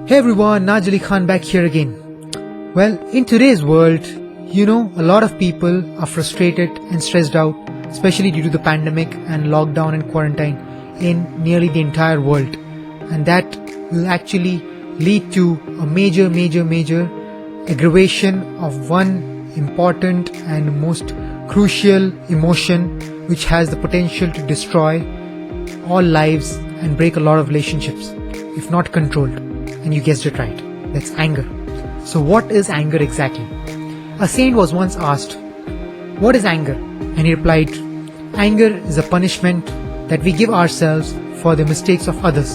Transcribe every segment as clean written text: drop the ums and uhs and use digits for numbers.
Hey everyone, Najali Khan back here again. Well, in today's world, a lot of people are frustrated and stressed out, especially due to the pandemic and lockdown and quarantine in nearly the entire world. And that will actually lead to a major aggravation of one important and most crucial emotion which has the potential to destroy all lives and break a lot of relationships, if not controlled. And you guessed it right, that's anger. So what is anger exactly? A saint was once asked, "What is anger?" And he replied, "Anger is a punishment that we give ourselves for the mistakes of others."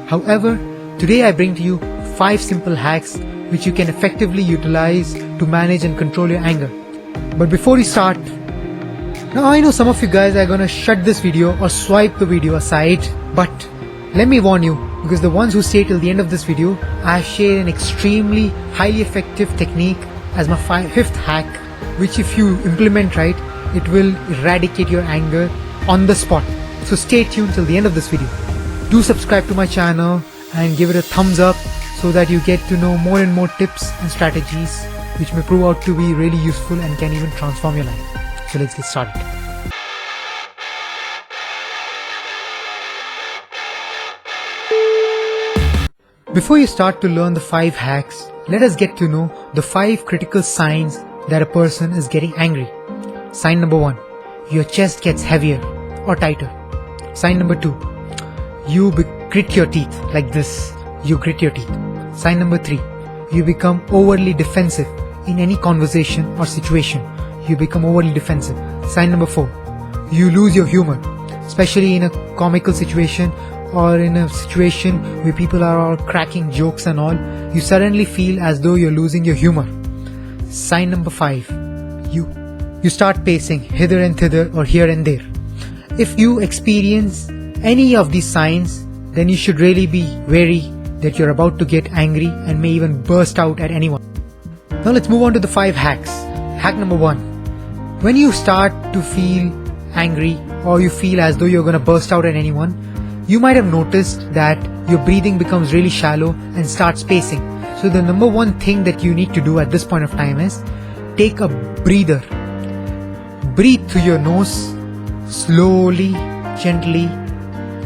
However, today I bring to you 5 simple hacks which you can effectively utilize to manage and control your anger. But before we start, now I know some of you guys are gonna shut this video or swipe the video aside, but let me warn you, because the ones who stay till the end of this video, I have shared an extremely highly effective technique as my 5th hack, which if you implement right, it will eradicate your anger on the spot. So stay tuned till the end of this video. Do subscribe to my channel and give it a thumbs up so that you get to know more and more tips and strategies which may prove out to be really useful and can even transform your life. So let's get started. Before you start to learn the 5 hacks, let us get to know the 5 critical signs that a person is getting angry. Sign number 1, your chest gets heavier or tighter. Sign number 2, you grit your teeth like this. You grit your teeth. Sign number 3, you become overly defensive in any conversation or situation. You become overly defensive. Sign number 4, you lose your humor, especially in a comical situation or in a situation where people are all cracking jokes and all. You suddenly feel as though you're losing your humor. Sign number 5, you start pacing hither and thither or here and there. If you experience any of these signs, then you should really be wary that you're about to get angry and may even burst out at anyone. Now let's move on to the 5 hacks. Hack number 1, when you start to feel angry or you feel as though you're gonna burst out at anyone, you might have noticed that your breathing becomes really shallow and starts pacing. So the number 1 thing that you need to do at this point of time is take a breather. Breathe through your nose, slowly, gently,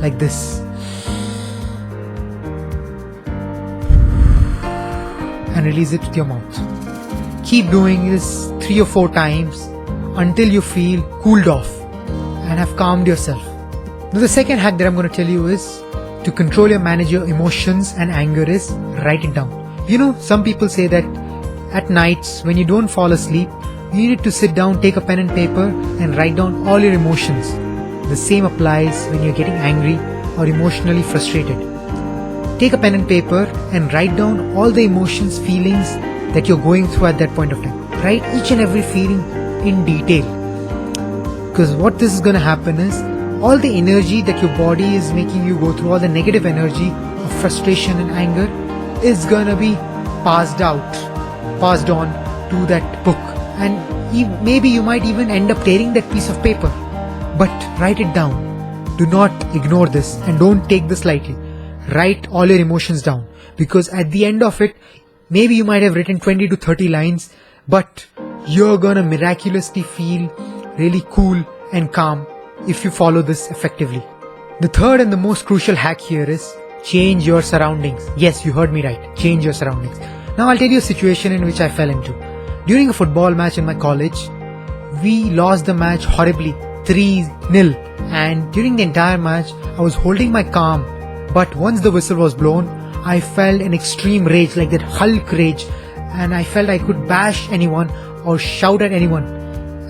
like this. And release it with your mouth. Keep doing this 3 or 4 times until you feel cooled off and have calmed yourself. Now the second hack that I'm going to tell you is to control or manage your emotions and anger is write it down. Some people say that at nights when you don't fall asleep, you need to sit down, take a pen and paper and write down all your emotions. The same applies when you're getting angry or emotionally frustrated. Take a pen and paper and write down all the emotions, feelings that you're going through at that point of time. Write each and every feeling in detail. Because what this is going to happen is, all the energy that your body is making you go through, all the negative energy of frustration and anger is gonna be passed on to that book. And maybe you might even end up tearing that piece of paper. But write it down. Do not ignore this and don't take this lightly. Write all your emotions down, because at the end of it, maybe you might have written 20 to 30 lines, but you're gonna miraculously feel really cool and calm if you follow this effectively. The third and the most crucial hack here is change your surroundings. Yes, you heard me right. Change your surroundings. Now I'll tell you a situation in which I fell into. During a football match in my college, we lost the match horribly, 3-0. And during the entire match, I was holding my calm. But once the whistle was blown, I felt an extreme rage, like that Hulk rage. And I felt I could bash anyone or shout at anyone.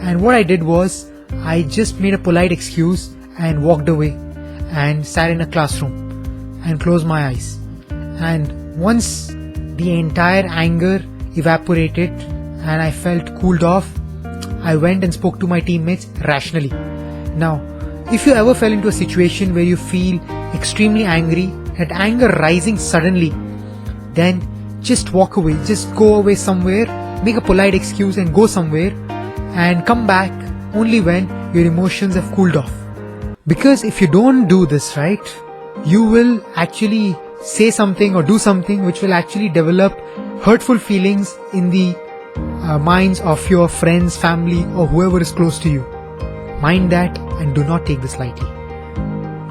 And what I did was, I just made a polite excuse and walked away and sat in a classroom and closed my eyes. And once the entire anger evaporated and I felt cooled off, I went and spoke to my teammates rationally. Now, if you ever fell into a situation where you feel extremely angry, that anger rising suddenly, then just walk away, just go away somewhere, make a polite excuse and go somewhere and come back only when your emotions have cooled off. Because if you don't do this right, you will actually say something or do something which will actually develop hurtful feelings in the minds of your friends, family, or whoever is close to you. Mind that and do not take this lightly.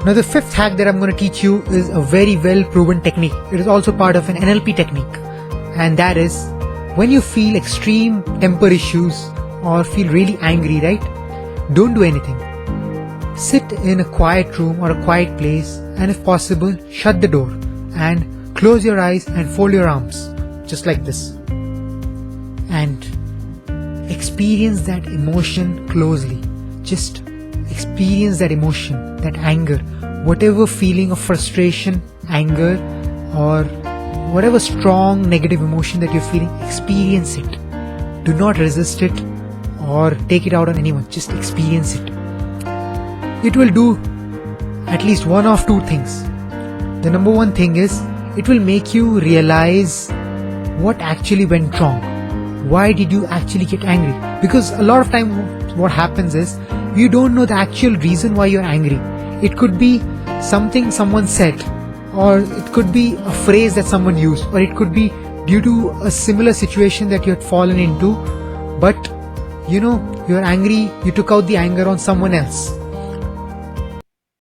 Now the fifth hack that I'm going to teach you is a very well proven technique. It is also part of an NLP technique, and that is when you feel extreme temper issues or feel really angry, right? Don't do anything. Sit in a quiet room or a quiet place, and if possible, shut the door and close your eyes and fold your arms, just like this. And experience that emotion closely. Just experience that emotion, that anger, whatever feeling of frustration, anger, or whatever strong negative emotion that you're feeling, experience it. Do not resist it or take it out on anyone. Just experience it. It will do at least one of two things. The number one thing is, it will make you realize what actually went wrong. Why did you actually get angry? Because a lot of time what happens is, you don't know the actual reason why you're angry. It could be something someone said, or it could be a phrase that someone used, or it could be due to a similar situation that you had fallen into, but you're angry, you took out the anger on someone else.